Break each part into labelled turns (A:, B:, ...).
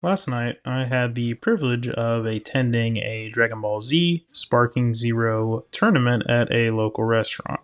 A: Last night, I had the privilege of attending a Dragon Ball Z Sparking Zero tournament at a local restaurant.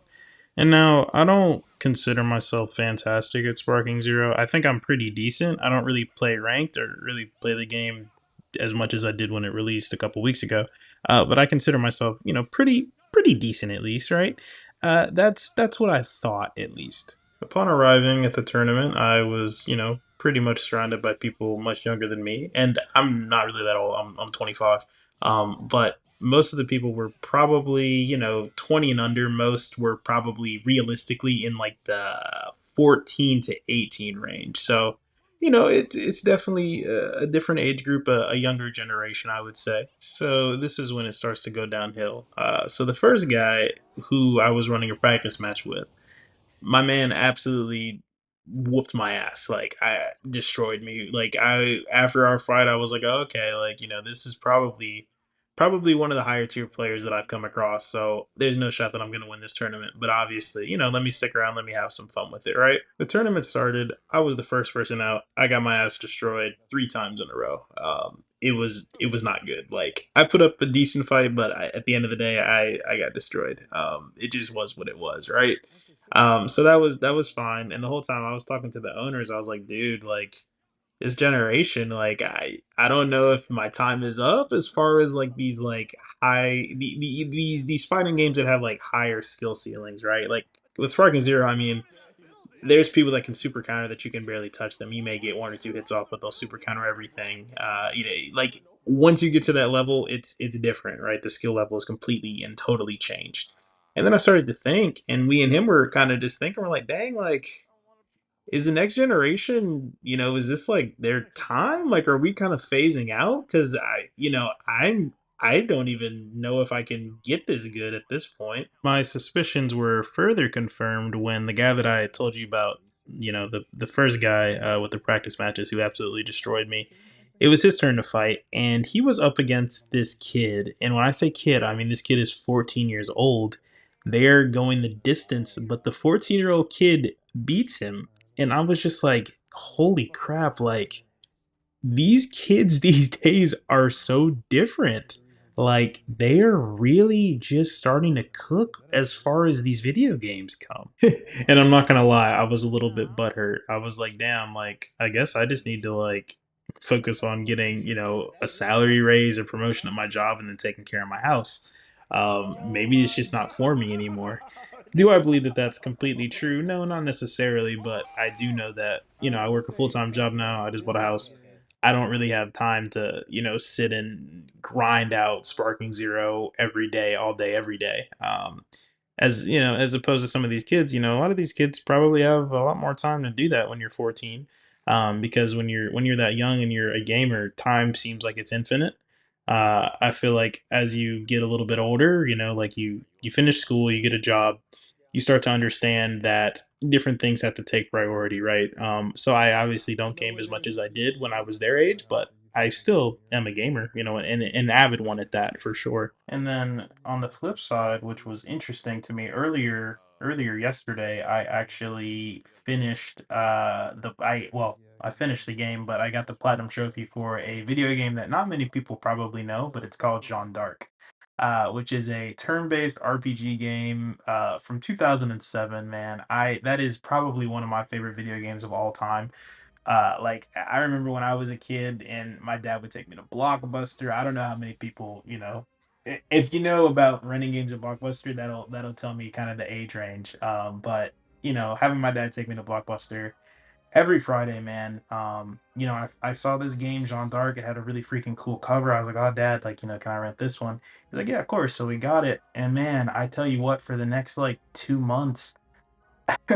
A: And now, I don't consider myself fantastic at Sparking Zero. I think I'm pretty decent. I don't really play ranked or really play the game as much as I did when it released a couple weeks ago. But I consider myself, pretty decent at least, right? That's what I thought at least. Upon arriving at the tournament, I was, pretty much surrounded by people much younger than me, and I'm not really that old. I'm 25. But most of the people were probably, 20 and under. Most were probably realistically in like the 14 to 18 range. So, it's definitely a different age group, a younger generation, I would say. So this is when it starts to go downhill. So the first guy who I was running a practice match with, my man absolutely whooped my ass. Like, I destroyed me. Like, I after our fight, I was like, oh, okay, like, this is probably one of the higher tier players that I've come across. So there's no shot that I'm gonna win this tournament. But obviously, let me stick around, let me have some fun with it, right? The tournament started. I was the first person out. I got my ass destroyed 3 times in a row. It was not good. Like, I put up a decent fight, but at the end of the day, I got destroyed. It just was what it was, right? So that was fine. And the whole time I was talking to the owners, I was like, dude, like, this generation, like, I don't know if my time is up as far as like these like these fighting games that have like higher skill ceilings, right? Like with Sparking Zero, I mean, there's people that can super counter that you can barely touch them. You may get 1 or 2 hits off, but they'll super counter everything. Like once you get to that level, it's different, right? The skill level is completely and totally changed. And then I started to think, and we and him were kind of just thinking, we're like, dang, like, is the next generation, is this like their time? Like, are we kind of phasing out? Because I don't even know if I can get this good at this point. My suspicions were further confirmed when the guy that I told you about, the first guy with the practice matches who absolutely destroyed me. It was his turn to fight, and he was up against this kid. And when I say kid, I mean this kid is 14 years old. They're going the distance, but the 14-year-old kid beats him. And I was just like, holy crap, like, these kids these days are so different. Like, they're really just starting to cook as far as these video games come. And I'm not gonna lie, I was a little bit butthurt. I was like, damn, like, I guess I just need to like focus on getting, a salary raise or promotion at my job and then taking care of my house. Maybe it's just not for me anymore. Do I believe that that's completely true? No, not necessarily, but I do know that, I work a full time job now. I just bought a house. I don't really have time to, sit and grind out Sparking Zero every day, all day, every day. As opposed to some of these kids, a lot of these kids probably have a lot more time to do that when you're 14. Because when you're that young and you're a gamer, time seems like it's infinite. I feel like as you get a little bit older, like you finish school, you get a job, you start to understand that different things have to take priority, right? So I obviously don't game as much as I did when I was their age, but I still am a gamer, and an avid one at that for sure. And then on the flip side, which was interesting to me earlier yesterday, I actually finished I finished the game, but I got the platinum trophy for a video game that not many people probably know, but it's called Jean d'Arc, which is a turn-based RPG game from 2007. Man, I that is probably one of my favorite video games of all time. Like, I remember when I was a kid and my dad would take me to Blockbuster. I don't know how many people, if you know about renting games at Blockbuster, that'll tell me kind of the age range. But having my dad take me to Blockbuster every Friday, man. I saw this game, Jean d'Arc. It had a really freaking cool cover. I was like, oh, dad, like, can I rent this one? He's like, yeah, of course. So we got it. And man, I tell you what, for the next like 2 months,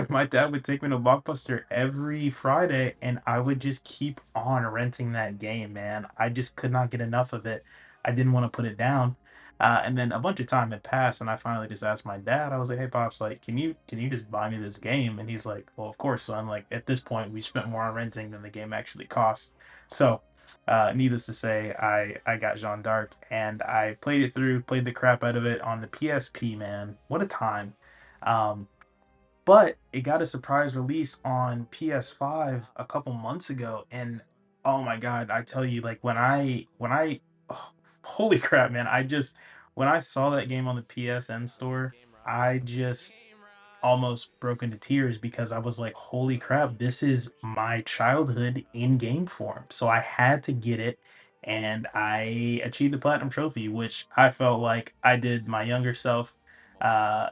A: my dad would take me to Blockbuster every Friday, and I would just keep on renting that game, man. I just could not get enough of it. I didn't want to put it down. And then a bunch of time had passed, and I finally just asked my dad. I was like, "Hey, pops, like, can you just buy me this game?" And he's like, "Well, of course, son. Like, at this point, we spent more on renting than the game actually cost." So, needless to say, I got Jean d'Arc, and I played it through, played the crap out of it on the PSP. Man, what a time! Um, but it got a surprise release on PS5 a couple months ago, and Oh my god, I tell you, like when I oh, holy crap, man, I just when I saw that game on the PSN store, I just almost broke into tears because I was like, holy crap, this is my childhood in game form. So I had to get it, and I achieved the platinum trophy, which I felt like I did my younger self my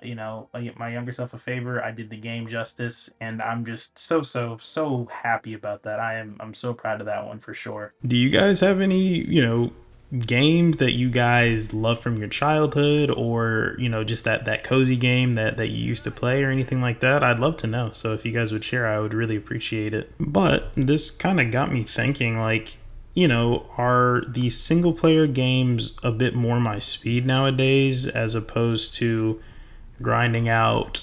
A: younger self a favor. I did the game justice, and I'm just so happy about that. I'm so proud of that one for sure. Do you guys have any, games that you guys love from your childhood, or just that cozy game that you used to play or anything like that? I'd love to know. So if you guys would share, I would really appreciate it. But this kind of got me thinking, like, are these single player games a bit more my speed nowadays as opposed to grinding out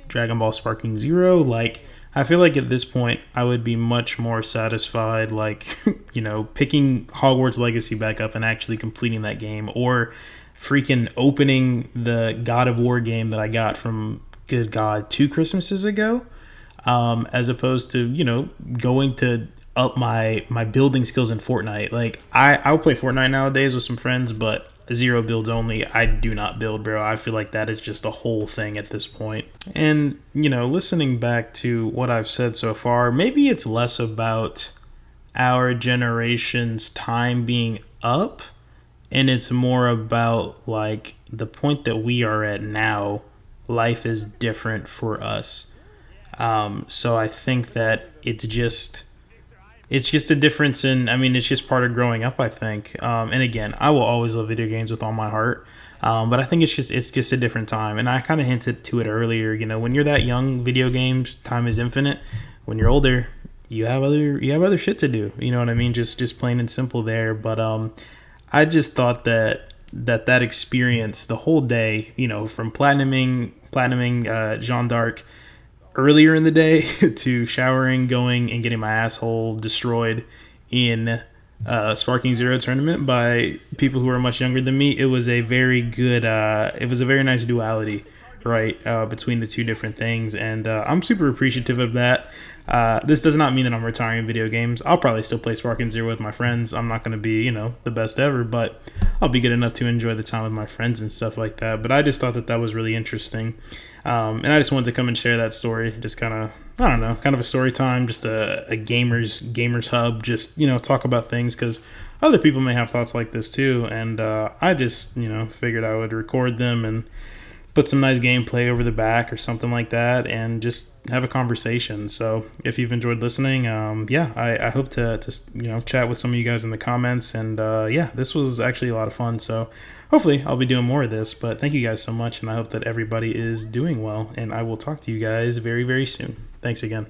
A: Dragon Ball Sparking Zero? Like, I feel like at this point, I would be much more satisfied, like, picking Hogwarts Legacy back up and actually completing that game, or freaking opening the God of War game that I got from, good God, 2 Christmases ago, as opposed to, going to up my building skills in Fortnite. Like, I'll play Fortnite nowadays with some friends, but zero builds only. I do not build, bro. I feel like that is just a whole thing at this point. And, listening back to what I've said so far, maybe it's less about our generation's time being up, and it's more about like the point that we are at now. Life is different for us. So I think that it's just a difference in, I mean, it's just part of growing up, I think. And again, I will always love video games with all my heart. But I think it's just a different time. And I kind of hinted to it earlier, when you're that young, video games, time is infinite. When you're older, you have other shit to do. You know what I mean? Just plain and simple there. But I just thought that experience, the whole day, from platinuming Jean d'Arc earlier in the day to showering, going and getting my asshole destroyed in Sparking Zero tournament by people who are much younger than me. It was a very good, it was a very nice duality, right, between the two different things. And I'm super appreciative of that. This does not mean that I'm retiring video games. I'll probably still play Sparking Zero with my friends. I'm not going to be, the best ever, but I'll be good enough to enjoy the time with my friends and stuff like that. But I just thought that was really interesting. And I just wanted to come and share that story. Just kind of, I don't know, kind of a story time, just a gamers hub, just, talk about things, because other people may have thoughts like this too. And I just, figured I would record them and put some nice gameplay over the back or something like that, and just have a conversation. So if you've enjoyed listening, I hope to chat with some of you guys in the comments. And this was actually a lot of fun. So hopefully I'll be doing more of this. But thank you guys so much, and I hope that everybody is doing well. And I will talk to you guys very, very soon. Thanks again.